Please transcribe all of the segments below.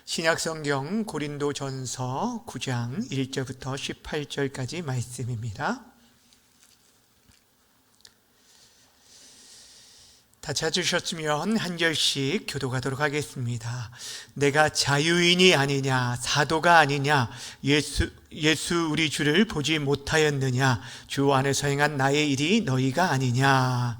신약성경 고린도전서 9장 1절부터 18절까지 말씀입니다. 다 찾으셨으면 한 절씩 교독하도록 하겠습니다. 내가 자유인이 아니냐, 사도가 아니냐, 예수 우리 주를 보지 못하였느냐, 주 안에서 행한 나의 일이 너희가 아니냐.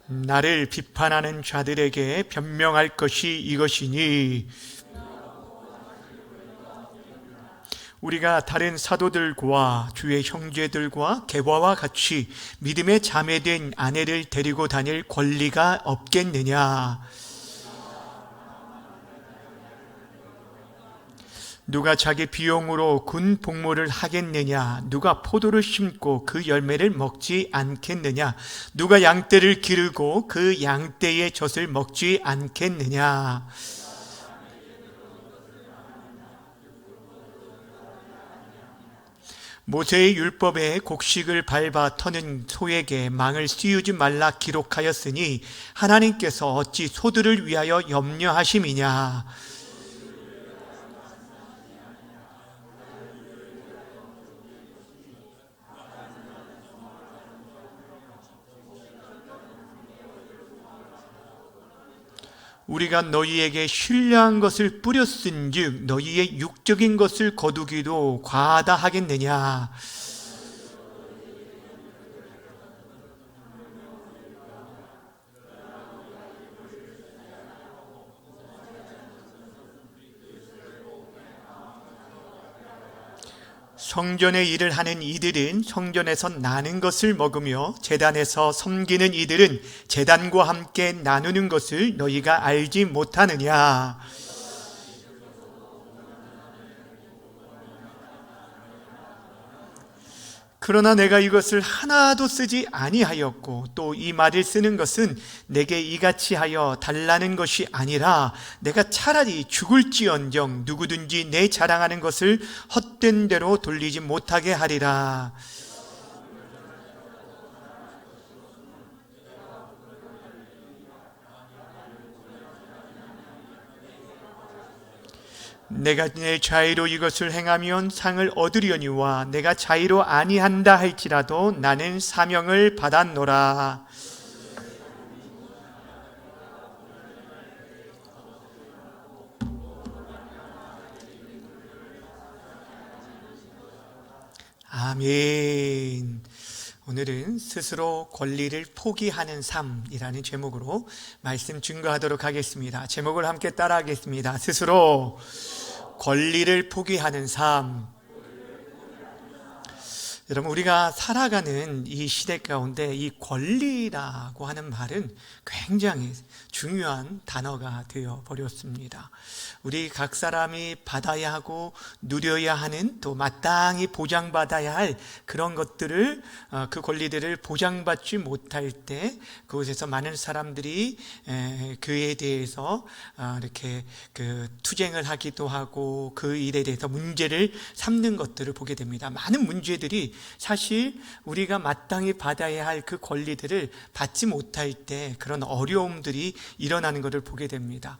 나를 비판하는 자들에게 변명할 것이 이것이니, 우리가 다른 사도들과 주의 형제들과 계바와 같이 믿음의 자매된 아내를 데리고 다닐 권리가 없겠느냐. 누가 자기 비용으로 군 복무를 하겠느냐? 누가 포도를 심고 그 열매를 먹지 않겠느냐? 누가 양떼를 기르고 그 양떼의 젖을 먹지 않겠느냐? 모세의 율법에 곡식을 밟아 터는 소에게 망을 씌우지 말라 기록하였으니 하나님께서 어찌 소들을 위하여 염려하심이냐? 우리가 너희에게 신뢰한 것을 뿌렸은즉 너희의 육적인 것을 거두기도 과하다 하겠느냐. 성전의 일을 하는 이들은 성전에서 나는 것을 먹으며 제단에서 섬기는 이들은 제단과 함께 나누는 것을 너희가 알지 못하느냐. 그러나 내가 이것을 하나도 쓰지 아니하였고 또 이 말을 쓰는 것은 내게 이같이 하여 달라는 것이 아니라 내가 차라리 죽을지언정 누구든지 내 자랑하는 것을 헛된 대로 돌리지 못하게 하리라. 내가 내 자의로 이것을 행하면 상을 얻으려니와 내가 자의로 아니한다 할지라도 나는 사명을 받았노라. 아멘. 오늘은 스스로 권리를 포기하는 삶이라는 제목으로 말씀 증거하도록 하겠습니다. 제목을 함께 따라하겠습니다. 스스로 권리를 포기하는 삶. 여러분, 우리가 살아가는 이 시대 가운데 이 권리라고 하는 말은 굉장히 중요한 단어가 되어 버렸습니다. 우리 각 사람이 받아야 하고 누려야 하는, 또 마땅히 보장받아야 할 그런 것들을, 그 권리들을 보장받지 못할 때 그곳에서 많은 사람들이 그에 대해서 이렇게 투쟁을 하기도 하고 그 일에 대해서 문제를 삼는 것들을 보게 됩니다. 많은 문제들이 사실 우리가 마땅히 받아야 할 그 권리들을 받지 못할 때 그런 어려움들이 일어나는 것을 보게 됩니다.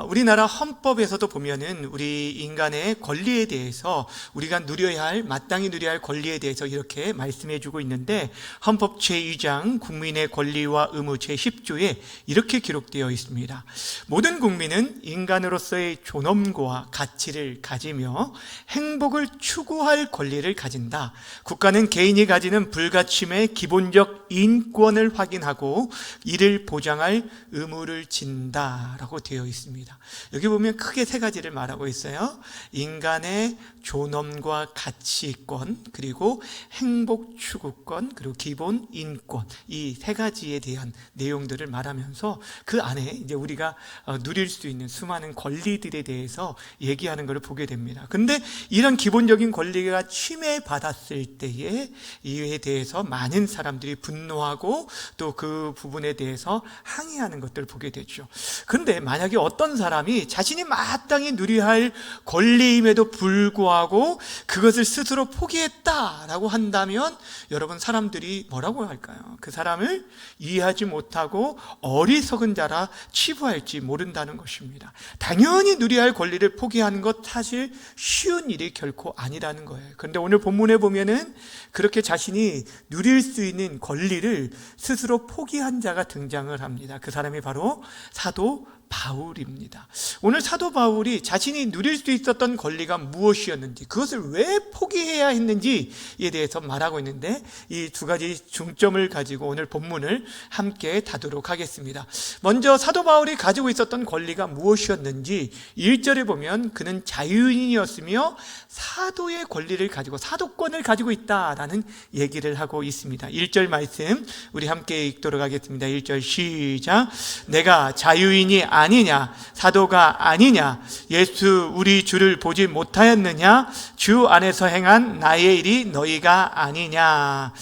우리나라 헌법에서도 보면은 우리 인간의 권리에 대해서 우리가 누려야 할, 마땅히 누려야 할 권리에 대해서 이렇게 말씀해 주고 있는데, 헌법 제2장 국민의 권리와 의무 제10조에 이렇게 기록되어 있습니다. 모든 국민은 인간으로서의 존엄과 가치를 가지며 행복을 추구할 권리를 가진다. 국가는 개인이 가지는 불가침의 기본적 인권을 확인하고 이를 보장할 의무를 진다라고 되어 있습니다. 여기 보면 크게 세 가지를 말하고 있어요. 인간의 존엄과 가치권, 그리고 행복 추구권, 그리고 기본 인권, 이 세 가지에 대한 내용들을 말하면서 그 안에 이제 우리가 누릴 수 있는 수많은 권리들에 대해서 얘기하는 것을 보게 됩니다. 근데 이런 기본적인 권리가 침해받았을 일어났을 때에 이에 대해서 많은 사람들이 분노하고 또 그 부분에 대해서 항의하는 것들을 보게 되죠. 그런데 만약에 어떤 사람이 자신이 마땅히 누려야 할 권리임에도 불구하고 그것을 스스로 포기했다라고 한다면 여러분, 사람들이 뭐라고 할까요? 그 사람을 이해하지 못하고 어리석은 자라 치부할지 모른다는 것입니다. 당연히 누려야 할 권리를 포기하는 것 사실 쉬운 일이 결코 아니라는 거예요. 그런데 오늘 본문에 보면은 그렇게 자신이 누릴 수 있는 권리를 스스로 포기한 자가 등장을 합니다. 그 사람이 바로 사도 바울입니다. 오늘 사도 바울이 자신이 누릴 수 있었던 권리가 무엇이었는지, 그것을 왜 포기해야 했는지에 대해서 말하고 있는데, 이 두 가지 중점을 가지고 오늘 본문을 함께 다루도록 하겠습니다. 먼저 사도 바울이 가지고 있었던 권리가 무엇이었는지 1절에 보면 그는 자유인이었으며 사도의 권리를 가지고, 사도권을 가지고 있다라는 얘기를 하고 있습니다. 1절 말씀 우리 함께 읽도록 하겠습니다. 1절 시작. 내가 자유인이 아니냐, 사도가 아니냐, 예수 우리 주를 보지 못하였느냐, 주 안에서 행한 나의 일이 너희가 아니냐.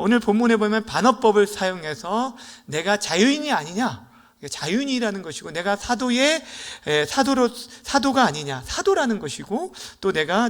오늘 본문에 보면 반어법을 사용해서 내가 자유인이 아니냐, 자유인이라는 것이고, 내가 사도가 아니냐, 사도라는 것이고, 또 내가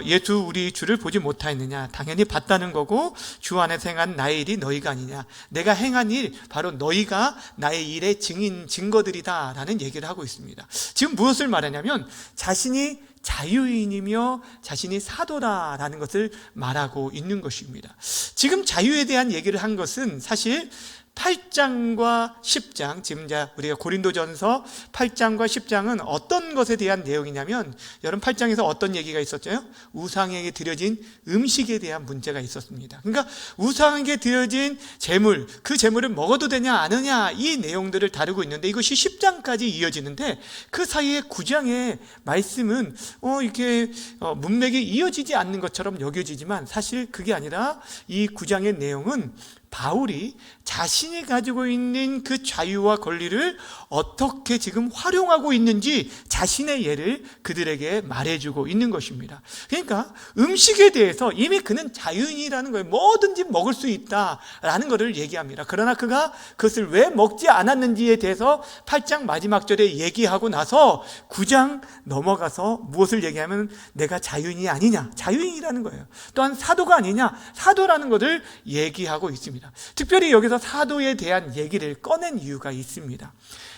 예수 우리 주를 보지 못하였느냐, 당연히 봤다는 거고, 주 안에서 행한 나의 일이 너희가 아니냐, 내가 행한 일 바로 너희가 나의 일의 증거들이다 라는 얘기를 하고 있습니다. 지금 무엇을 말하냐면 자신이 자유인이며 자신이 사도라라는 것을 말하고 있는 것입니다. 지금 자유에 대한 얘기를 한 것은 사실 8장과 10장, 지금 우리가 고린도전서 8장과 10장은 어떤 것에 대한 내용이냐면, 여러분 8장에서 어떤 얘기가 있었죠? 우상에게 드려진 음식에 대한 문제가 있었습니다. 그러니까 우상에게 드려진 재물, 그 재물을 먹어도 되냐 안 하냐, 이 내용들을 다루고 있는데, 이것이 10장까지 이어지는데 그 사이에 9장의 말씀은 이렇게 문맥이 이어지지 않는 것처럼 여겨지지만, 사실 그게 아니라 이 9장의 내용은 바울이 자신이 가지고 있는 그 자유와 권리를 어떻게 지금 활용하고 있는지 자신의 예를 그들에게 말해주고 있는 것입니다. 그러니까 음식에 대해서 이미 그는 자유인이라는 거예요. 뭐든지 먹을 수 있다라는 것을 얘기합니다. 그러나 그가 그것을 왜 먹지 않았는지에 대해서 8장 마지막 절에 얘기하고 나서 9장 넘어가서 무엇을 얘기하면 내가 자유인이 아니냐, 자유인이라는 거예요. 또한 사도가 아니냐, 사도라는 것을 얘기하고 있습니다. 특별히 여기서 사도에 대한 얘기를 꺼낸 이유가 있습니다.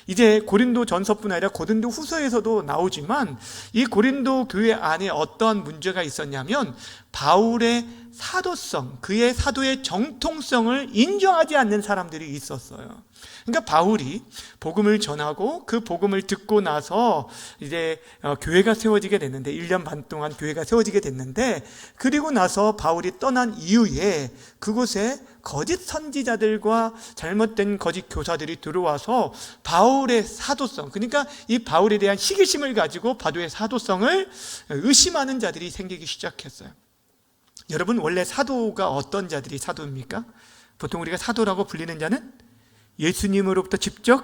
이제 고린도 전서뿐 아니라 고린도 후서에서도 나오지만, 이 고린도 교회 안에 어떠한 문제가 있었냐면 바울의 사도성, 그의 사도의 정통성을 인정하지 않는 사람들이 있었어요. 그러니까 바울이 복음을 전하고 그 복음을 듣고 나서 이제 교회가 세워지게 됐는데, 1년 반 동안 교회가 세워지게 됐는데, 그리고 나서 바울이 떠난 이후에 그곳에 거짓 선지자들과 잘못된 거짓 교사들이 들어와서 바울의 사도성, 그러니까 이 바울에 대한 시기심을 가지고 바울의 사도성을 의심하는 자들이 생기기 시작했어요. 여러분, 원래 사도가 어떤 자들이 사도입니까? 보통 우리가 사도라고 불리는 자는 예수님으로부터 직접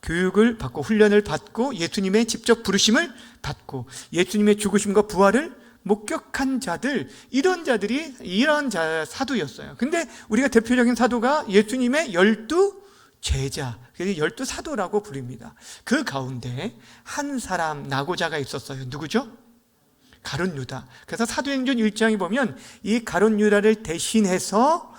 교육을 받고 훈련을 받고 예수님의 직접 부르심을 받고 예수님의 죽으심과 부활을 목격한 자들, 이런 자들이 이러한 사도였어요. 근데 우리가 대표적인 사도가 예수님의 12제자, 그래서 12사도라고 부릅니다. 그 가운데 한 사람 나고자가 있었어요. 누구죠? 가룟 유다. 그래서 사도행전 1장에 보면 이 가룟 유다를 대신해서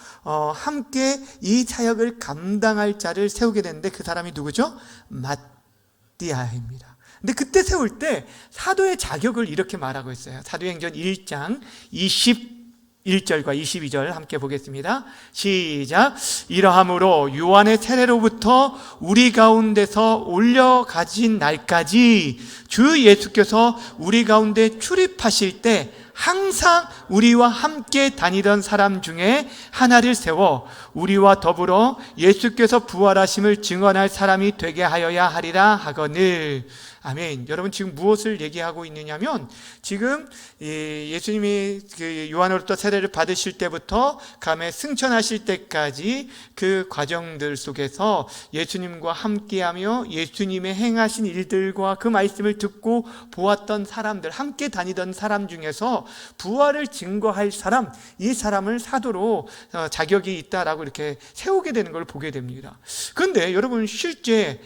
함께 이 사역을 감당할 자를 세우게 되는데, 그 사람이 누구죠? 마띠아입니다. 근데 그때 세울 때 사도의 자격을 이렇게 말하고 있어요. 사도행전 1장 21절과 22절 함께 보겠습니다. 시작. 이러함으로 요한의 세례로부터 우리 가운데서 올려가신 날까지 주 예수께서 우리 가운데 출입하실 때 항상 우리와 함께 다니던 사람 중에 하나를 세워 우리와 더불어 예수께서 부활하심을 증언할 사람이 되게 하여야 하리라 하거늘. 아멘. 여러분, 지금 무엇을 얘기하고 있느냐면, 지금 예수님이 요한으로부터 세례를 받으실 때부터 감에 승천하실 때까지 그 과정들 속에서 예수님과 함께하며 예수님의 행하신 일들과 그 말씀을 듣고 보았던 사람들, 함께 다니던 사람 중에서 통해서 부활을 증거할 사람, 이 사람을 사도로 자격이 있다라고 이렇게 세우게 되는 걸 보게 됩니다. 그런데 여러분, 실제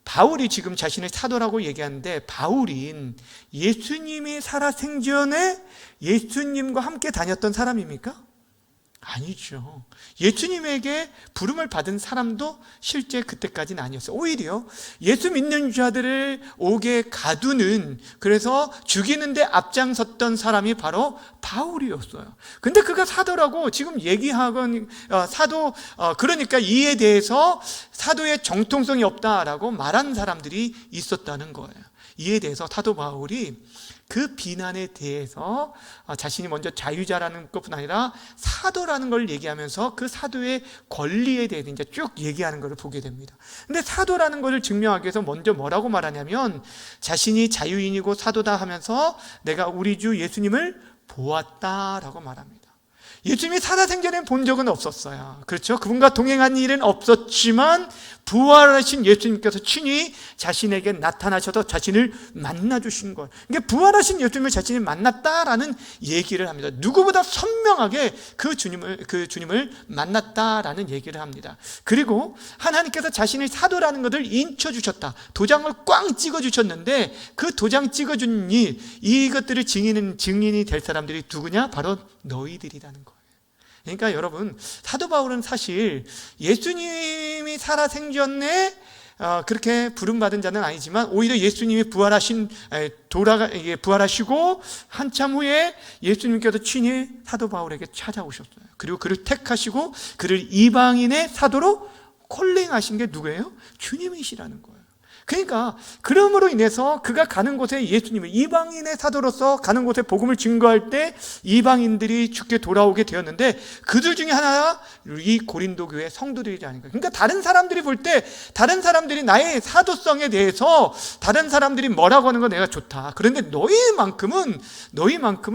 바울이 지금 자신을 사도라고 얘기하는데, 바울인 예수님이 살아생전에 예수님과 함께 다녔던 사람입니까? 아니죠. 예수님에게 부름을 받은 사람도 실제 그때까지는 아니었어요. 오히려 예수 믿는 자들을 옥에 가두는, 그래서 죽이는데 앞장섰던 사람이 바로 바울이었어요. 근데 그가 사도라고 지금 얘기하건 그러니까 이에 대해서 사도의 정통성이 없다라고 말한 사람들이 있었다는 거예요. 이에 대해서 사도 바울이 그 비난에 대해서 자신이 먼저 자유자라는 것뿐 아니라 사도라는 걸 얘기하면서 그 사도의 권리에 대해서 이제 쭉 얘기하는 것을 보게 됩니다. 근데 사도라는 것을 증명하기 위해서 먼저 뭐라고 말하냐면, 자신이 자유인이고 사도다 하면서 내가 우리 주 예수님을 보았다라고 말합니다. 예수님이 살아생전에 본 적은 없었어요. 그렇죠? 그분과 동행한 일은 없었지만 부활하신 예수님께서 친히 자신에게 나타나셔서 자신을 만나주신 것. 그러니까 부활하신 예수님을 자신이 만났다라는 얘기를 합니다. 누구보다 선명하게 그 주님을 만났다라는 얘기를 합니다. 그리고 하나님께서 자신의 사도라는 것을 인쳐주셨다. 도장을 꽝 찍어주셨는데 그 도장 찍어준 이것들을 증인이 될 사람들이 누구냐? 바로 너희들이라는 거예요. 그러니까 여러분, 사도 바울은 사실 예수님이 살아생전에 그렇게 부름받은 자는 아니지만, 오히려 예수님이 부활하시고 한참 후에 예수님께서 친히 사도 바울에게 찾아오셨어요. 그리고 그를 택하시고 그를 이방인의 사도로 콜링하신 게 누구예요? 주님이시라는 거예요. 그러니까 그러므로 인해서 그가 가는 곳에 예수님을 이방인의 사도로서 가는 곳에 복음을 증거할 때 이방인들이 주께 돌아오게 되었는데, 그들 중에 하나가 이 고린도 교회 성도들이지 않을까. 그러니까 다른 사람들이 볼 때, 다른 사람들이 나의 사도성에 대해서 다른 사람들이 뭐라고 하는 건 내가 좋다. 그런데 너희만큼은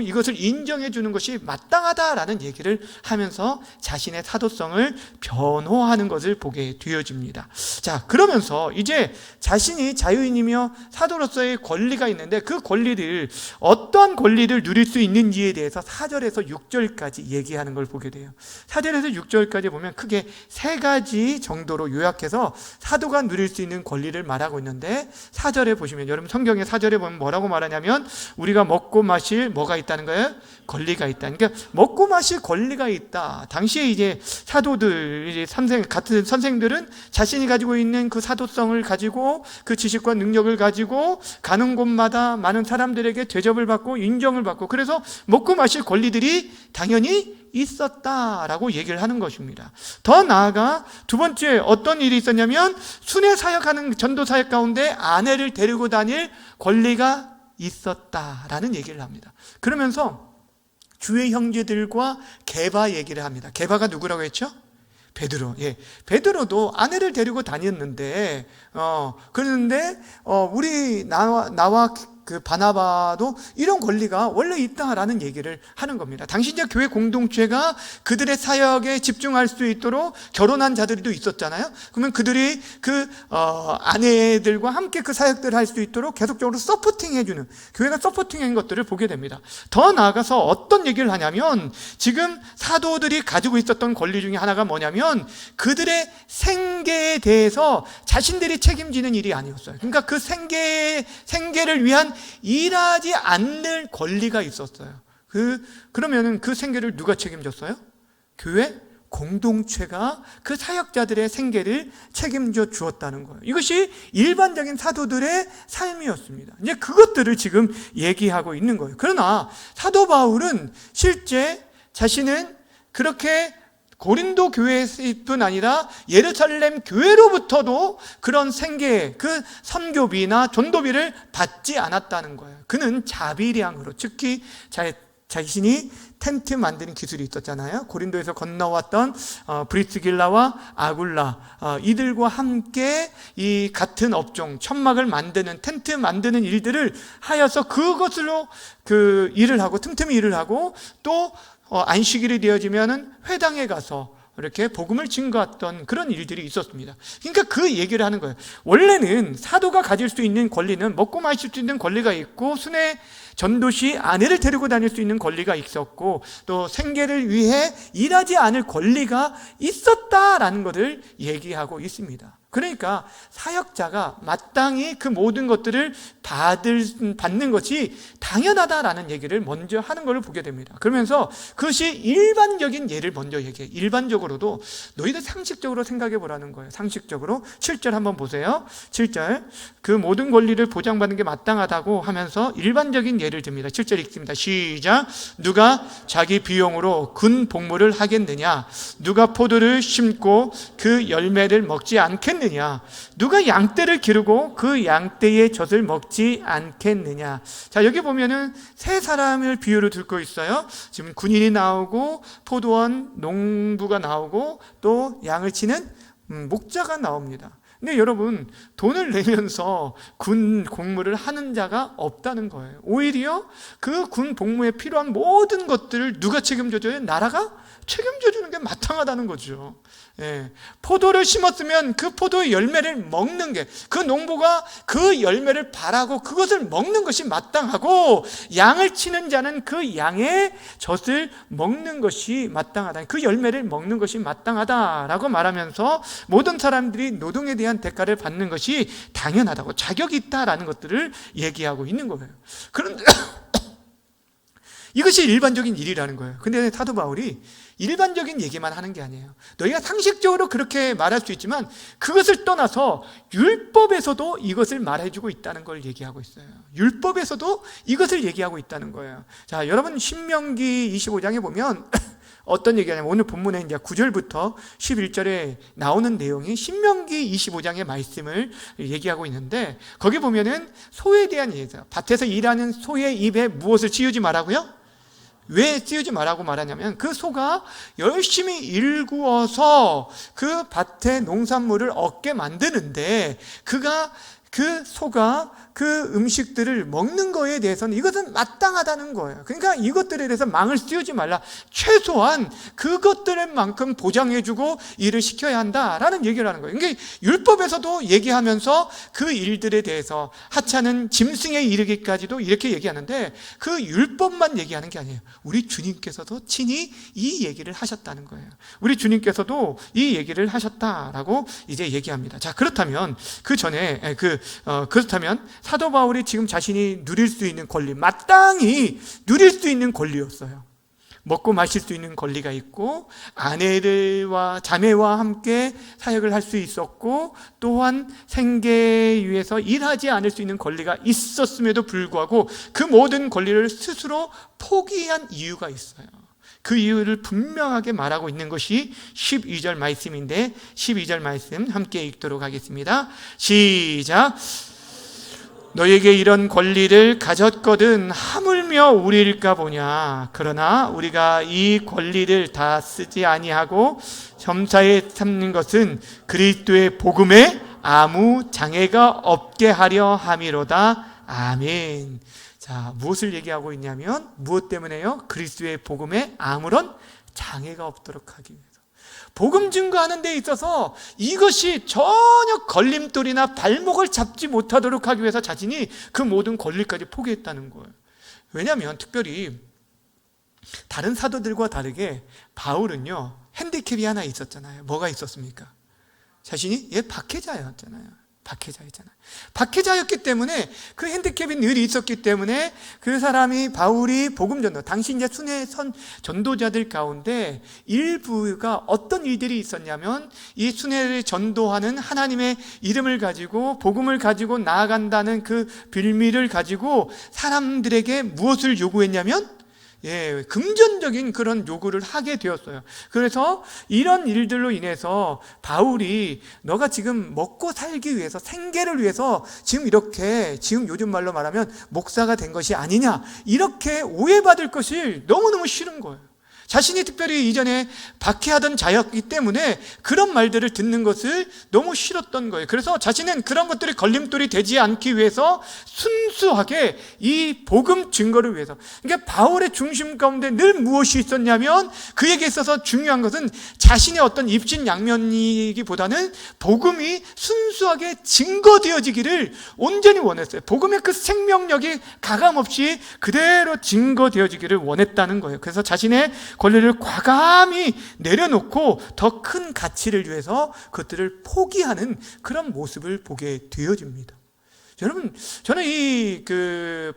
이것을 인정해 주는 것이 마땅하다라는 얘기를 하면서 자신의 사도성을 변호하는 것을 보게 되어집니다. 자, 그러면서 이제 자신이 자유인이며 사도로서의 권리가 있는데, 그 권리를, 어떠한 권리를 누릴 수 있는지에 대해서 4절에서 6절까지 얘기하는 걸 보게 돼요. 4절에서 6절까지 보면 크게 3가지 정도로 요약해서 사도가 누릴 수 있는 권리를 말하고 있는데, 4절에 보시면, 여러분 성경의 4절에 보면 뭐라고 말하냐면, 우리가 먹고 마실 뭐가 있다는 거예요? 권리가 있다. 그러니까 먹고 마실 권리가 있다. 당시에 이제 사도들, 이제 같은 선생들은 자신이 가지고 있는 그 사도성을 가지고, 그 지식과 능력을 가지고 가는 곳마다 많은 사람들에게 대접을 받고 인정을 받고, 그래서 먹고 마실 권리들이 당연히 있었다라고 얘기를 하는 것입니다. 더 나아가 두 번째 어떤 일이 있었냐면, 순회 사역하는 전도 사역 가운데 아내를 데리고 다닐 권리가 있었다라는 얘기를 합니다. 그러면서 주의 형제들과 게바 얘기를 합니다. 게바가 누구라고 했죠? 베드로. 예. 베드로도 아내를 데리고 다녔는데, 그런데, 나와 그 바나바도 이런 권리가 원래 있다라는 얘기를 하는 겁니다. 당시 이제 교회 공동체가 그들의 사역에 집중할 수 있도록 결혼한 자들도 있었잖아요. 그러면 그들이 아내들과 함께 그 사역들을 할 수 있도록 계속적으로 서포팅해주는, 교회가 서포팅한 것들을 보게 됩니다. 더 나아가서 어떤 얘기를 하냐면, 지금 사도들이 가지고 있었던 권리 중에 하나가 뭐냐면, 그들의 생계에 대해서 자신들이 책임지는 일이 아니었어요. 그러니까 그 생계를 위한 일하지 않는 권리가 있었어요. 그러면은 그 생계를 누가 책임졌어요? 교회 공동체가 그 사역자들의 생계를 책임져 주었다는 거예요. 이것이 일반적인 사도들의 삶이었습니다. 이제 그것들을 지금 얘기하고 있는 거예요. 그러나 사도 바울은 실제 자신은 그렇게 고린도 교회뿐 아니라 예루살렘 교회로부터도 그런 생계, 그 선교비나 전도비를 받지 않았다는 거예요. 그는 자비량으로, 특히 자신이 텐트 만드는 기술이 있었잖아요. 고린도에서 건너왔던 브리스길라와 아굴라, 이들과 함께 이 같은 업종, 천막을 만드는, 텐트 만드는 일들을 하여서 그것으로 그 일을 하고, 틈틈이 일을 하고, 또 안식일이 되어지면은 회당에 가서 이렇게 복음을 증거했던 그런 일들이 있었습니다. 그러니까 그 얘기를 하는 거예요. 원래는 사도가 가질 수 있는 권리는 먹고 마실 수 있는 권리가 있고, 순회 전도시 아내를 데리고 다닐 수 있는 권리가 있었고, 또 생계를 위해 일하지 않을 권리가 있었다라는 것을 얘기하고 있습니다. 그러니까 사역자가 마땅히 그 모든 것들을 받는 것이 당연하다라는 얘기를 먼저 하는 것을 보게 됩니다. 그러면서 그것이 일반적인 예를 먼저 얘기해요. 일반적으로도 너희들 상식적으로 생각해 보라는 거예요. 상식적으로 7절 한번 보세요. 7절, 그 모든 권리를 보장받는 게 마땅하다고 하면서 일반적인 예를 듭니다. 7절 읽습니다. 시작. 누가 자기 비용으로 군 복무를 하겠느냐? 누가 포도를 심고 그 열매를 먹지 않겠느냐? 누가 양떼를 기르고 그 양떼의 젖을 먹지 않겠느냐? 자, 여기 보면은 세 사람을 비유로 들고 있어요. 지금 군인이 나오고, 포도원 농부가 나오고, 또 양을 치는 목자가 나옵니다. 근데 여러분, 돈을 내면서 군 복무를 하는 자가 없다는 거예요. 오히려 그 군 복무에 필요한 모든 것들을 누가 책임져줘요? 나라가 책임져 주는 게 마땅하다는 거죠. 예. 포도를 심었으면 그 포도의 열매를 먹는 게, 그 농부가 그 열매를 바라고 그것을 먹는 것이 마땅하고, 양을 치는 자는 그 양의 젖을 먹는 것이 마땅하다, 그 열매를 먹는 것이 마땅하다라고 말하면서 모든 사람들이 노동에 대한 대가를 받는 것이 당연하다고, 자격이 있다라는 것들을 얘기하고 있는 거예요. 그런데 이것이 일반적인 일이라는 거예요. 근데 사도 바울이 일반적인 얘기만 하는 게 아니에요. 너희가 상식적으로 그렇게 말할 수 있지만 그것을 떠나서 율법에서도 이것을 말해주고 있다는 걸 얘기하고 있어요. 율법에서도 이것을 얘기하고 있다는 거예요. 자, 여러분 신명기 25장에 보면 어떤 얘기냐면, 오늘 본문에 이제 9절부터 11절에 나오는 내용이 신명기 25장의 말씀을 얘기하고 있는데, 거기 보면은 소에 대한 얘기죠. 밭에서 일하는 소의 입에 무엇을 씌우지 말라고요? 왜 씌우지 말라고 말하냐면, 그 소가 열심히 일구어서 그 밭의 농산물을 얻게 만드는데, 그 소가 그 음식들을 먹는 거에 대해서는 이것은 마땅하다는 거예요. 그러니까 이것들에 대해서 망을 씌우지 말라. 최소한 그것들만큼 보장해주고 일을 시켜야 한다라는 얘기를 하는 거예요. 그러니까 율법에서도 얘기하면서 그 일들에 대해서 하찮은 짐승에 이르기까지도 이렇게 얘기하는데, 그 율법만 얘기하는 게 아니에요. 우리 주님께서도 친히 이 얘기를 하셨다는 거예요. 우리 주님께서도 이 얘기를 하셨다라고 이제 얘기합니다. 자, 그렇다면 그 전에 그렇다면 사도 바울이 지금 자신이 누릴 수 있는 권리, 마땅히 누릴 수 있는 권리였어요. 먹고 마실 수 있는 권리가 있고, 아내와 자매와 함께 사역을 할 수 있었고, 또한 생계에 위해서 일하지 않을 수 있는 권리가 있었음에도 불구하고 그 모든 권리를 스스로 포기한 이유가 있어요. 그 이유를 분명하게 말하고 있는 것이 12절 말씀인데, 12절 말씀 함께 읽도록 하겠습니다. 시작. 너에게 이런 권리를 가졌거든 하물며 우리일까 보냐. 그러나 우리가 이 권리를 다 쓰지 아니하고 점사에 삼는 것은 그리스도의 복음에 아무 장애가 없게 하려 함이로다. 아멘. 자, 무엇을 얘기하고 있냐면, 무엇 때문에요? 그리스도의 복음에 아무런 장애가 없도록 하기 위해서. 복음 증거하는 데 있어서 이것이 전혀 걸림돌이나 발목을 잡지 못하도록 하기 위해서 자신이 그 모든 권리까지 포기했다는 거예요. 왜냐하면 특별히 다른 사도들과 다르게 바울은요, 핸디캡이 하나 있었잖아요. 뭐가 있었습니까? 자신이 박해자였잖아요. 박해자였기 때문에 그 핸디캡이 늘 있었기 때문에 그 사람이, 바울이 복음 전도, 당시 이제 순회 전도자들 가운데 일부가 어떤 일들이 있었냐면, 이 순회를 전도하는 하나님의 이름을 가지고 복음을 가지고 나아간다는 그 빌미를 가지고 사람들에게 무엇을 요구했냐면, 금전적인 그런 요구를 하게 되었어요. 그래서 이런 일들로 인해서 바울이 너가 지금 먹고 살기 위해서, 생계를 위해서 지금 요즘 말로 말하면 목사가 된 것이 아니냐, 이렇게 오해받을 것이 너무너무 싫은 거예요. 자신이 특별히 이전에 박해하던 자였기 때문에 그런 말들을 듣는 것을 너무 싫었던 거예요. 그래서 자신은 그런 것들이 걸림돌이 되지 않기 위해서 순수하게 이 복음 증거를 위해서, 그러니까 바울의 중심 가운데 늘 무엇이 있었냐면, 그에게 있어서 중요한 것은 자신의 어떤 입신양면이기보다는 복음이 순수하게 증거되어지기를 온전히 원했어요. 복음의 그 생명력이 가감없이 그대로 증거되어지기를 원했다는 거예요. 그래서 자신의 권리를 과감히 내려놓고 더 큰 가치를 위해서 그것들을 포기하는 그런 모습을 보게 되어집니다. 여러분, 저는 이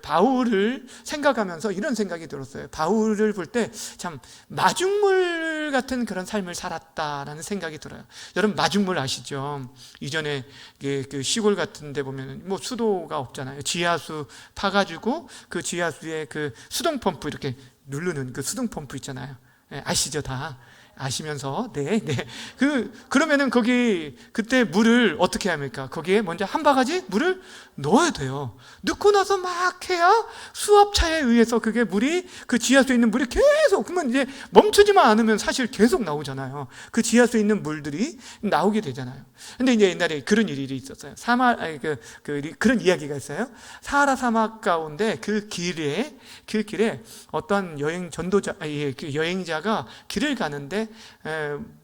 바울을 생각하면서 이런 생각이 들었어요. 바울을 볼 때 참 마중물 같은 그런 삶을 살았다라는 생각이 들어요. 여러분, 마중물 아시죠? 이전에 그 시골 같은 데 보면 뭐 수도가 없잖아요. 지하수 파가지고 그 지하수에 그 수동 펌프 이렇게 누르는 그 수동 펌프 있잖아요. 아시죠? 다 아시면서. 네. 그러면은 거기 그때 물을 어떻게 합니까? 거기에 먼저 한 바가지 물을 넣어야 돼요. 넣고 나서 막 해야 수압차에 의해서 그게 물이, 그 지하수에 있는 물이 계속, 그러면 이제 멈추지만 않으면 사실 계속 나오잖아요. 그 지하수에 있는 물들이 나오게 되잖아요. 근데 이제 옛날에 그런 일이 있었어요. 그런 이야기가 있어요. 사하라 사막 가운데 그 길에 어떤 여행자가 길을 가는데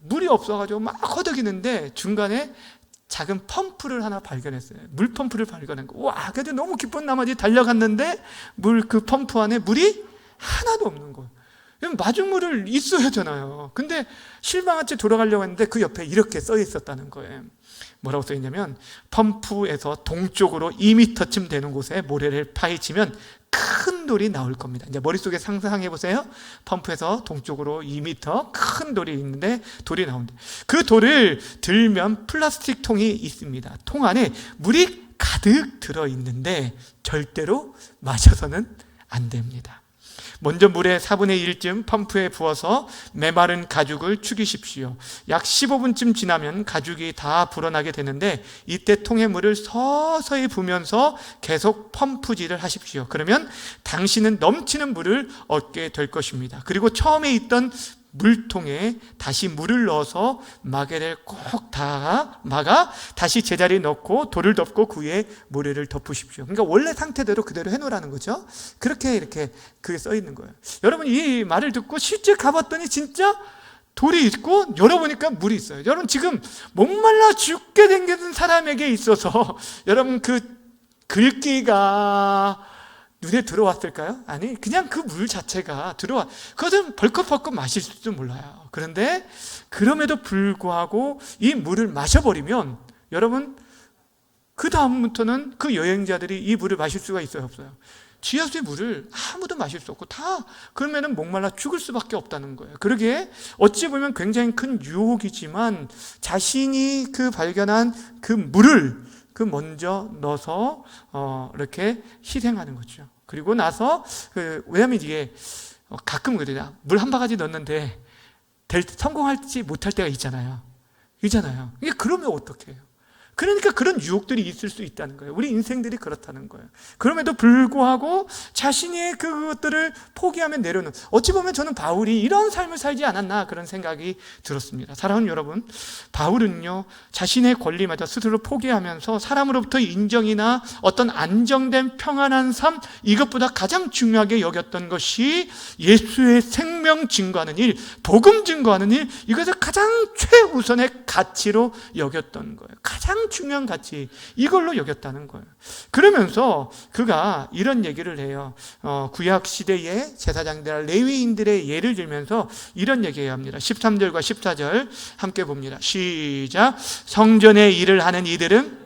물이 없어가지고 막 허덕이는데 중간에 작은 펌프를 하나 발견했어요. 물 펌프를 발견한 거. 와, 그래도 너무 기쁜 나머지 달려갔는데 그 펌프 안에 물이 하나도 없는 거예요. 마중물을 있어야 하잖아요. 근데 실망한 채 돌아가려고 했는데 그 옆에 이렇게 써 있었다는 거예요. 뭐라고 써 있냐면, 펌프에서 동쪽으로 2m쯤 되는 곳에 모래를 파헤치면 큰 돌이 나올 겁니다. 이제 머릿속에 상상해 보세요. 펌프에서 동쪽으로 2m 큰 돌이 있는데 돌이 나오는데, 그 돌을 들면 플라스틱 통이 있습니다. 통 안에 물이 가득 들어 있는데 절대로 마셔서는 안 됩니다. 먼저 물의 4분의 1쯤 펌프에 부어서 메마른 가죽을 축이십시오. 약 15분쯤 지나면 가죽이 다 불어나게 되는데, 이때 통에 물을 서서히 부으면서 계속 펌프질을 하십시오. 그러면 당신은 넘치는 물을 얻게 될 것입니다. 그리고 처음에 있던 물통에 다시 물을 넣어서 마개를 꼭 막아 다시 제자리에 넣고 돌을 덮고 그 위에 모래를 덮으십시오. 그러니까 원래 상태대로 그대로 해놓으라는 거죠. 그렇게 이렇게 그게 써 있는 거예요. 여러분, 이 말을 듣고 실제 가봤더니 진짜 돌이 있고 열어보니까 물이 있어요. 여러분, 지금 목말라 죽게 된 사람에게 있어서 여러분, 그 글귀가 눈에 들어왔을까요? 아니, 그냥 그 물 자체가 그것은 벌컥벌컥 마실 줄도 몰라요. 그런데 그럼에도 불구하고 이 물을 마셔버리면, 여러분, 그 다음부터는 그 여행자들이 이 물을 마실 수가 있어요, 없어요? 지하수의 물을 아무도 마실 수 없고 그러면은 목말라 죽을 수밖에 없다는 거예요. 그러기에 어찌 보면 굉장히 큰 유혹이지만 자신이 그 발견한 그 물을 먼저 넣어서 이렇게 희생하는 거죠. 그리고 나서 왜냐하면 이게 가끔 그래요. 물 한 바가지 넣었는데 성공할지 못할 때가 있잖아요. 이게 그러면 어떡해요? 그러니까 그런 유혹들이 있을 수 있다는 거예요. 우리 인생들이 그렇다는 거예요. 그럼에도 불구하고 자신이 그것들을 포기하면 내려놓는, 어찌 보면 저는 바울이 이런 삶을 살지 않았나 그런 생각이 들었습니다. 사랑하는 여러분, 바울은요, 자신의 권리마저 스스로 포기하면서 사람으로부터 인정이나 어떤 안정된 평안한 삶, 이것보다 가장 중요하게 여겼던 것이 예수의 생명 증거하는 일, 복음 증거하는 일, 이것을 가장 최우선의 가치로 여겼던 거예요. 가장 중요한 가치, 이걸로 여겼다는 거예요. 그러면서 그가 이런 얘기를 해요. 구약 시대의 제사장들, 레위인들의 예를 들면서 이런 얘기를 합니다. 13절과 14절 함께 봅니다. 시작. 성전의 일을 하는 이들은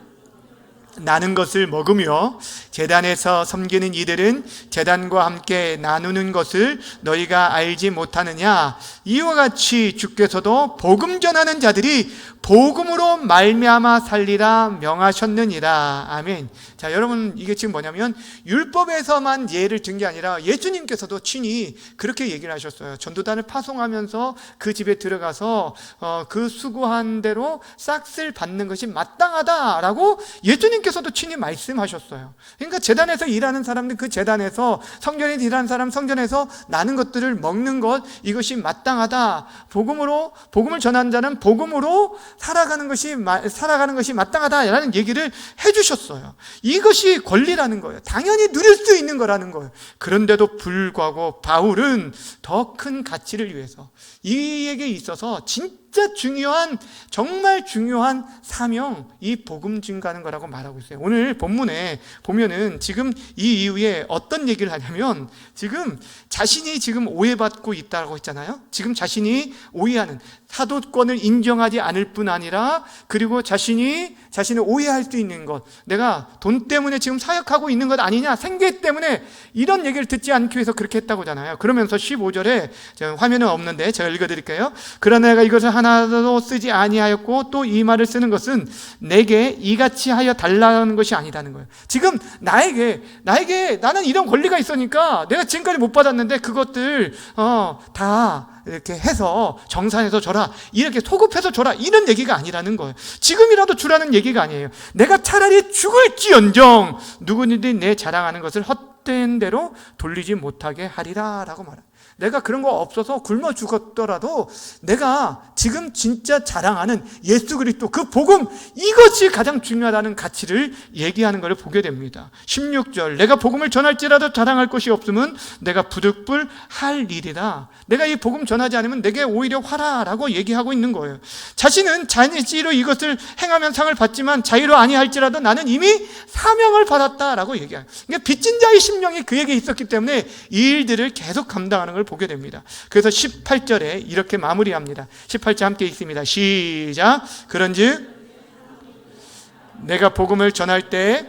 나는 것을 먹으며 제단에서 섬기는 이들은 제단과 함께 나누는 것을 너희가 알지 못하느냐? 이와 같이 주께서도 복음 전하는 자들이 복음으로 말미암아 살리라 명하셨느니라. 아멘. 자, 여러분, 이게 지금 뭐냐면 율법에서만 예를 든 게 아니라 예수님께서도 친히 그렇게 얘기를 하셨어요. 전도단을 파송하면서 그 집에 들어가서 그 수고한 대로 싹을 받는 것이 마땅하다라고 예수님 예수님께서도 친히 말씀하셨어요. 그러니까 제단에서 일하는 사람들, 그 제단에서, 성전에서 일하는 사람, 성전에서 나는 것들을 먹는 것, 이것이 마땅하다. 복음을 전하는 자는 복음으로 살아가는 것이 마땅하다라는 얘기를 해주셨어요. 이것이 권리라는 거예요. 당연히 누릴 수 있는 거라는 거예요. 그런데도 불구하고 바울은 더 큰 가치를 위해서, 이에게 있어서 진짜 중요한, 정말 중요한 사명, 이 복음 증가하는 거라고 말하고 있어요. 오늘 본문에 보면은 지금 이 이후에 어떤 얘기를 하냐면, 지금 자신이 지금 오해받고 있다고 했잖아요. 지금 자신이 오해하는, 사도권을 인정하지 않을 뿐 아니라, 그리고 자신을 오해할 수 있는 것, 내가 돈 때문에 지금 사역하고 있는 것 아니냐, 생계 때문에 이런 얘기를 듣지 않기 위해서 그렇게 했다고 하잖아요. 그러면서 15절에, 화면은 없는데 제가 읽어드릴게요. 그러나 내가 이것을 하나도 쓰지 아니하였고 또 이 말을 쓰는 것은 내게 이같이 하여 달라는 것이 아니라는 거예요. 지금 나에게 나는 이런 권리가 있으니까 내가 지금까지 못 받았는데 그것들 다 이렇게 해서 정산해서 줘라, 이렇게 소급해서 줘라, 이런 얘기가 아니라는 거예요. 지금이라도 주라는 얘기가 아니에요. 내가 차라리 죽을지언정 누구든지 내 자랑하는 것을 헛된 대로 돌리지 못하게 하리라 라고 말해요. 내가 그런 거 없어서 굶어 죽었더라도 내가 지금 진짜 자랑하는 예수 그리스도, 그 복음, 이것이 가장 중요하다는 가치를 얘기하는 것을 보게 됩니다. 16절, 내가 복음을 전할지라도 자랑할 것이 없으면 내가 부득불 할 일이다. 내가 이 복음 전하지 않으면 내게 오히려 화라라고 얘기하고 있는 거예요. 자신은 자의로 이것을 행하면 상을 받지만 자의로 아니할지라도 나는 이미 사명을 받았다라고 얘기해요. 그러니까 빚진 자의 심령이 그에게 있었기 때문에 이 일들을 계속 감당하는 걸 보게 됩니다. 그래서 18절에 이렇게 마무리합니다. 18절 함께 읽습니다. 시작. 그런즉 내가 복음을 전할 때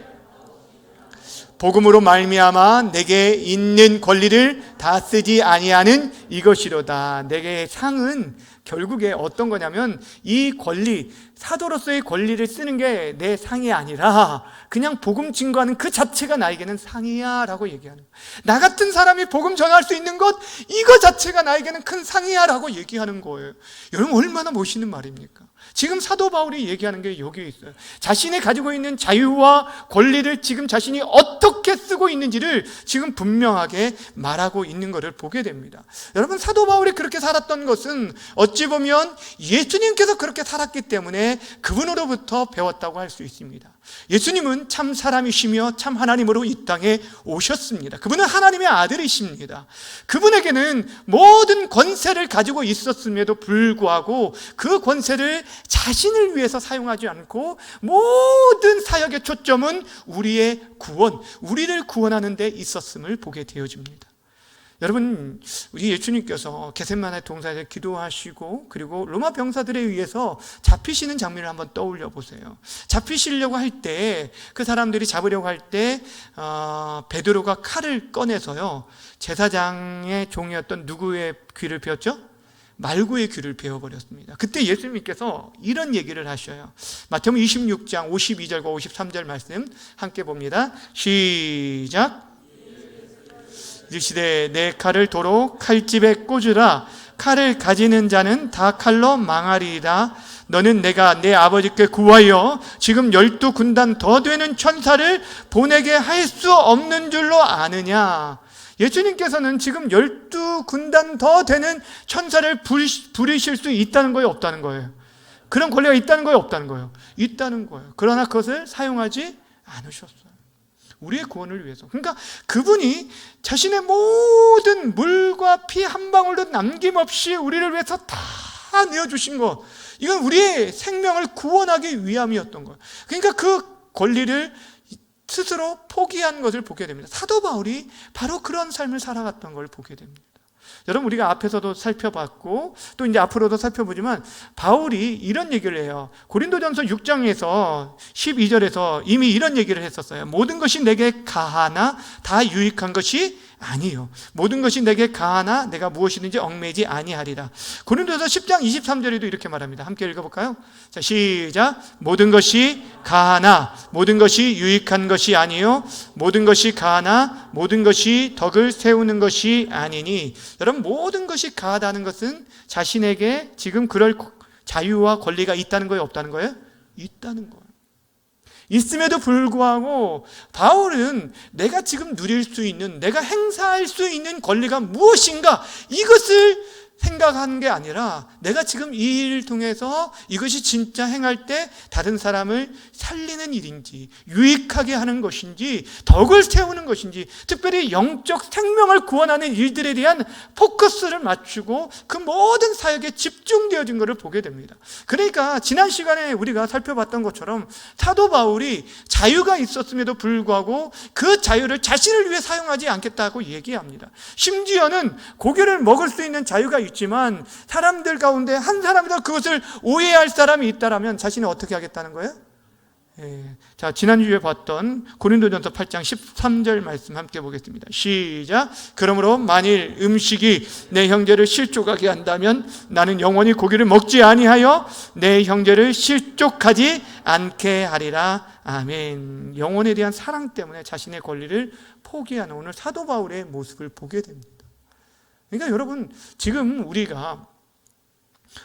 복음으로 말미암아 내게 있는 권리를 다 쓰지 아니하는 이것이로다. 내게 상은 결국에 어떤 거냐면, 이 권리, 사도로서의 권리를 쓰는 게 내 상이 아니라 그냥 복음 증거하는 그 자체가 나에게는 상이야 라고 얘기하는 거예요. 나 같은 사람이 복음 전할 수 있는 것, 이거 자체가 나에게는 큰 상이야 라고 얘기하는 거예요. 여러분, 얼마나 멋있는 말입니까? 지금 사도 바울이 얘기하는 게 여기에 있어요. 자신이 가지고 있는 자유와 권리를 지금 자신이 어떻게 쓰고 있는지를 지금 분명하게 말하고 있는 것을 보게 됩니다. 여러분, 사도 바울이 그렇게 살았던 것은 어찌 보면 예수님께서 그렇게 살았기 때문에 그분으로부터 배웠다고 할 수 있습니다. 예수님은 참 사람이시며 참 하나님으로 이 땅에 오셨습니다. 그분은 하나님의 아들이십니다. 그분에게는 모든 권세를 가지고 있었음에도 불구하고 그 권세를 자신을 위해서 사용하지 않고 모든 사역의 초점은 우리의 구원, 우리를 구원하는 데 있었음을 보게 되어집니다. 여러분, 우리 예수님께서 겟세마네 동산에서 기도하시고 그리고 로마 병사들에 의해서 잡히시는 장면을 한번 떠올려 보세요. 잡히시려고 할 때, 그 사람들이 잡으려고 할 때 베드로가 칼을 꺼내서요, 제사장의 종이었던 누구의 귀를 베었죠? 말구의 귀를 베어버렸습니다. 그때 예수님께서 이런 얘기를 하셔요. 마태복음 26장 52절과 53절 말씀 함께 봅니다. 시작. 이르시되 내 칼을 도로 칼집에 꽂으라. 칼을 가지는 자는 다 칼로 망하리이다. 너는 내가 내 아버지께 구하여 지금 12군단 더 되는 천사를 보내게 할 수 없는 줄로 아느냐. 예수님께서는 지금 12군단 더 되는 천사를 부리실 수 있다는 거예요, 없다는 거예요? 그런 권리가 있다는 거예요, 없다는 거예요? 있다는 거예요. 그러나 그것을 사용하지 않으셨어요. 우리의 구원을 위해서. 그러니까 그분이 자신의 모든 물과 피 한 방울도 남김없이 우리를 위해서 다 내어주신 것, 이건 우리의 생명을 구원하기 위함이었던 거예요. 그러니까 그 권리를 스스로 포기한 것을 보게 됩니다. 사도 바울이 바로 그런 삶을 살아갔던 걸 보게 됩니다. 여러분, 우리가 앞에서도 살펴봤고 또 이제 앞으로도 살펴보지만 바울이 이런 얘기를 해요. 고린도전서 6장에서 12절에서 이미 이런 얘기를 했었어요. 모든 것이 내게 가하나 다 유익한 것이 아니요, 모든 것이 내게 가하나 내가 무엇이든지 얽매이지 아니하리라. 고린도서 10장 23절에도 이렇게 말합니다. 함께 읽어볼까요? 자, 시작. 모든 것이 가하나 모든 것이 유익한 것이 아니요, 모든 것이 가하나 모든 것이 덕을 세우는 것이 아니니. 여러분, 모든 것이 가하다는 것은 자신에게 지금 그럴 자유와 권리가 있다는 거예요, 없다는 거예요? 있다는 거예요. 있음에도 불구하고 바울은 내가 지금 누릴 수 있는, 내가 행사할 수 있는 권리가 무엇인가, 이것을 생각하는 게 아니라 내가 지금 이 일을 통해서 이것이 진짜 행할 때 다른 사람을 살리는 일인지, 유익하게 하는 것인지, 덕을 세우는 것인지, 특별히 영적 생명을 구원하는 일들에 대한 포커스를 맞추고 그 모든 사역에 집중되어진 것을 보게 됩니다. 그러니까 지난 시간에 우리가 살펴봤던 것처럼 사도 바울이 자유가 있었음에도 불구하고 그 자유를 자신을 위해 사용하지 않겠다고 얘기합니다. 심지어는 고기를 먹을 수 있는 자유가 있지만 사람들 가운데 한 사람이라도 그것을 오해할 사람이 있다라면 자신이 어떻게 하겠다는 거예요? 자, 지난주에 봤던 고린도전서 8장 13절 말씀 함께 보겠습니다. 시작. 그러므로 만일 음식이 내 형제를 실족하게 한다면 나는 영원히 고기를 먹지 아니하여 내 형제를 실족하지 않게 하리라. 아멘. 영혼에 대한 사랑 때문에 자신의 권리를 포기하는 오늘 사도 바울의 모습을 보게 됩니다. 그러니까 여러분, 지금 우리가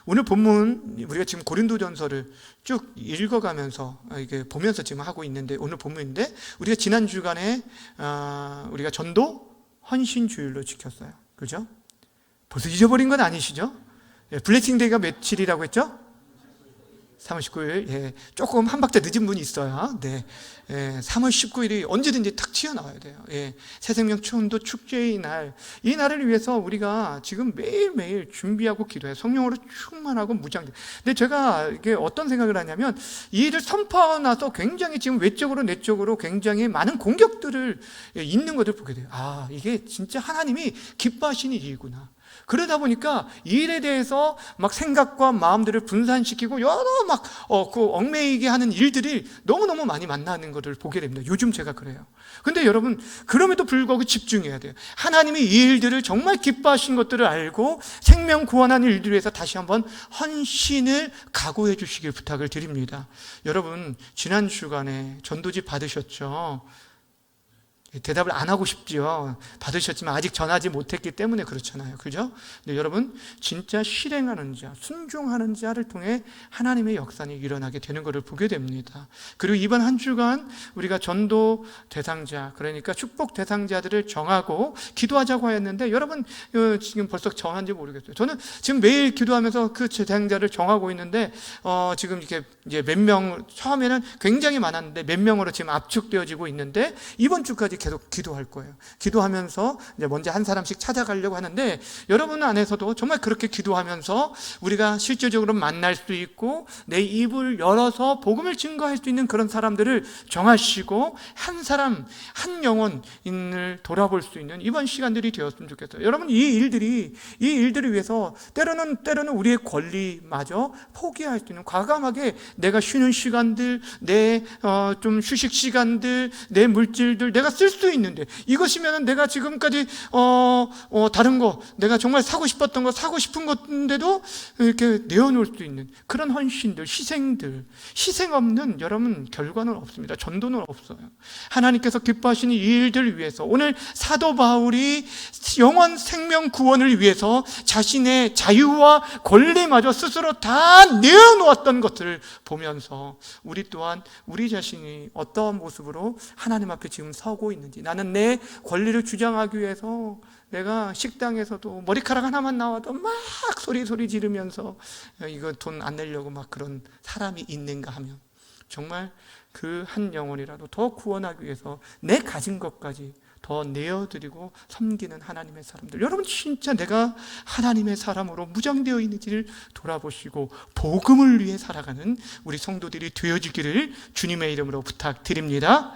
오늘 본문, 우리가 지금 고린도전서를 쭉 읽어가면서 이게 보면서 지금 하고 있는데, 오늘 본문인데, 우리가 지난 주간에 우리가 전도 헌신 주일로 지켰어요. 그죠? 벌써 잊어버린 건 아니시죠? 블레싱 데이가 며칠이라고 했죠? 3월 19일. 예, 조금 한 박자 늦은 분이 있어요. 네. 3월 19일이 언제든지 탁 튀어나와야 돼요. 새생명 추운도 축제의 날, 이 날을 위해서 우리가 지금 매일매일 준비하고 기도해요. 성령으로 충만하고 무장돼. 근데 제가 이게 어떤 생각을 하냐면, 이 일을 선포하고 나서 굉장히 지금 외적으로 내적으로 굉장히 많은 공격들을 있는 것을 보게 돼요. 아, 이게 진짜 하나님이 기뻐하시는 일이구나. 그러다 보니까 이 일에 대해서 막 생각과 마음들을 분산시키고 여러 막 그 얽매이게 하는 일들이 너무너무 많이 만나는 것을 보게 됩니다. 요즘 제가 그래요. 근데 여러분, 그럼에도 불구하고 집중해야 돼요. 하나님이 이 일들을 정말 기뻐하신 것들을 알고 생명 구원하는 일들을 위해서 다시 한번 헌신을 각오해 주시길 부탁을 드립니다. 여러분, 지난 주간에 전도지 받으셨죠? 대답을 안 하고 싶지요. 받으셨지만 아직 전하지 못했기 때문에 그렇잖아요. 그죠? 근데 여러분, 진짜 실행하는 자, 순종하는 자를 통해 하나님의 역사는 일어나게 되는 것을 보게 됩니다. 그리고 이번 한 주간 우리가 전도 대상자, 그러니까 축복 대상자들을 정하고 기도하자고 하였는데, 여러분 지금 벌써 정한지 모르겠어요. 저는 지금 매일 기도하면서 그 대상자를 정하고 있는데 지금 이렇게 이제 몇 명, 처음에는 굉장히 많았는데 몇 명으로 지금 압축되어지고 있는데, 이번 주까지 계속 기도할 거예요. 기도하면서 이제 먼저 한 사람씩 찾아가려고 하는데, 여러분 안에서도 정말 그렇게 기도하면서 우리가 실질적으로 만날 수 있고 내 입을 열어서 복음을 증거할 수 있는 그런 사람들을 정하시고 한 사람, 한 영혼을 돌아볼 수 있는 이번 시간들이 되었으면 좋겠어요. 여러분, 이 일들을 위해서 때로는 우리의 권리마저 포기할 수 있는, 과감하게 내가 쉬는 시간들, 내 좀 휴식 시간들, 내 물질들 내가 쓸 수 있는데, 이것이면 내가 지금까지 다른 거, 내가 정말 사고 싶었던 거, 사고 싶은 것인데도 이렇게 내어놓을 수 있는 그런 헌신들, 희생 없는 여러분 결과는 없습니다. 전도는 없어요. 하나님께서 기뻐하시는 이 일들을 위해서 오늘 사도 바울이 영원 생명 구원을 위해서 자신의 자유와 권리마저 스스로 다 내어놓았던 것들을 보면서 우리 또한 우리 자신이 어떠한 모습으로 하나님 앞에 지금 서고 있는지, 나는 내 권리를 주장하기 위해서 내가 식당에서도 머리카락 하나만 나와도 막 소리 지르면서 이거 돈 안 내려고 막 그런 사람이 있는가 하면, 정말 그 한 영혼이라도 더 구원하기 위해서 내 가진 것까지 더 내어드리고 섬기는 하나님의 사람들, 여러분 진짜 내가 하나님의 사람으로 무장되어 있는지를 돌아보시고 복음을 위해 살아가는 우리 성도들이 되어지기를 주님의 이름으로 부탁드립니다.